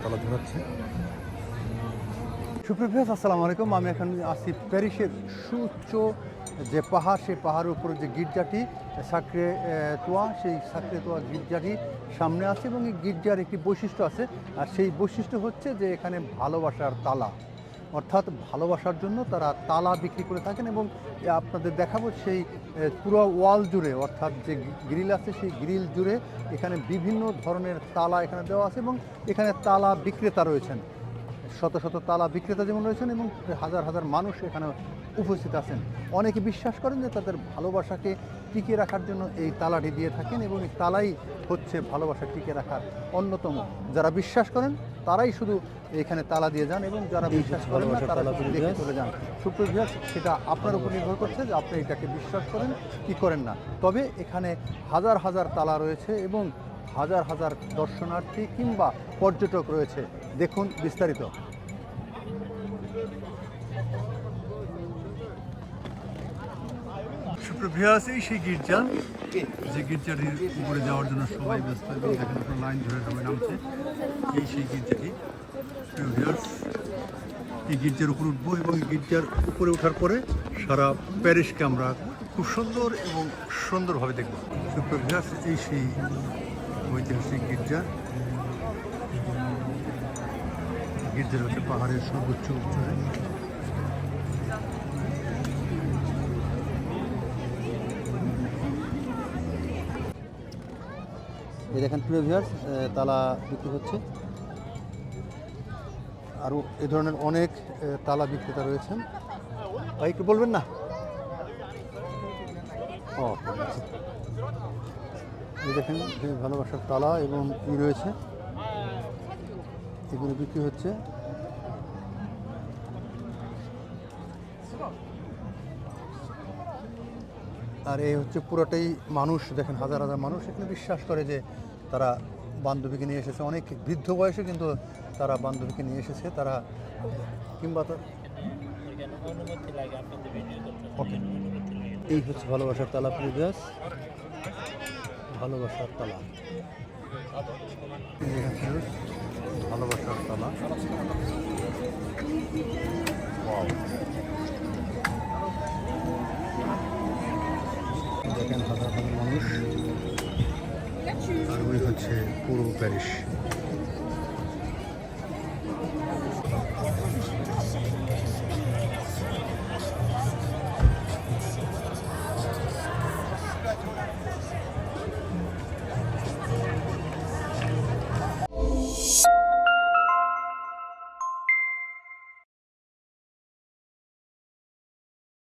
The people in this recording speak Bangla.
তালা ঝোলাচ্ছে। সুপ্রিয় আসসালামু আলাইকুম। আমি এখন আছি প্যারিসের সুউচ্চ যে পাহাড়, সেই পাহাড়ের উপরে যে গির্জাটি সাক্রে তোয়া, সেই সাক্রে তোয়া গির্জাটি সামনে আছে এবং এই গির্জার একটি বৈশিষ্ট্য আছে, আর সেই বৈশিষ্ট্য হচ্ছে যে এখানে ভালোবাসার তালা, অর্থাৎ ভালোবাসার জন্য তারা তালা বিক্রি করে থাকেন। এবং আপনাদের দেখাবো সেই পুরো ওয়াল জুড়ে, অর্থাৎ যে গ্রিল আছে সেই গ্রিল জুড়ে এখানে বিভিন্ন ধরনের তালা এখানে দেওয়া আছে এবং এখানে তালা বিক্রেতা রয়েছেন, শত শত তালা বিক্রেতা যেমন রয়েছেন এবং হাজার হাজার মানুষ এখানে উপস্থিত আছেন। অনেকে বিশ্বাস করেন যে তাদের ভালোবাসাকে টিকিয়ে রাখার জন্য এই তালাটি দিয়ে থাকেন এবং এই তালাই হচ্ছে ভালোবাসা টিকিয়ে রাখার অন্যতম। যারা বিশ্বাস করেন তারাই শুধু এখানে তালা দিয়ে যান এবং যারা বিশ্বাস করেন না তারা দেখে চলে যান। সুপ্রিয়, সেটা আপনার উপর নির্ভর করছে যে আপনি এটাকে বিশ্বাস করেন কি করেন না। তবে এখানে হাজার হাজার তালা রয়েছে এবং হাজার হাজার দর্শনার্থী কিংবা পর্যটক রয়েছে। দেখুন বিস্তারিত। সুপ্রিয়, সেই গির্জা, যে গির্জাটির উপরে যাওয়ার জন্য সবাই ব্যস্ত এবং দেখেন আপনার লাইন ধরে সবাই নামছে। এই সেই গির্জাটি। এই গির্জার উপরে উঠবো এবং এই গির্জার উপরে ওঠার পরে সারা প্যারিসকে আমরা খুব সুন্দর এবং সুন্দরভাবে দেখব। সুপ্রিয়, এই সেই ঐতিহাসিক গির্জা। গির্জার হচ্ছে পাহাড়ের সর্বোচ্চ উচ্চরে। এই দেখেন প্রিয় ভিউয়ার্স, তালা বিক্রি হচ্ছে। আরও এ ধরনের অনেক তালা বিক্রেতা রয়েছেন। ভাই একটু বলবেন না? ও, এই দেখেন ভালোবাসার তালা এবং ই রয়েছে, এগুলো বিক্রি হচ্ছে। আর এই হচ্ছে পুরোটাই মানুষ, দেখেন হাজার হাজার মানুষ এখানে বিশ্বাস করে যে তারা বান্ধবীকে নিয়ে এসেছে। অনেক বৃদ্ধ বয়সে কিন্তু তারা বান্ধবীকে নিয়ে এসেছে, তারা কিংবা ওকে। এই হচ্ছে ভালোবাসার তালা প্রিভিয়াস, ভালোবাসার তালা, ভালোবাসার তালা। দেখেন হাজার হাজার মানুষ, আর ওই হচ্ছে পুরো প্যারিস।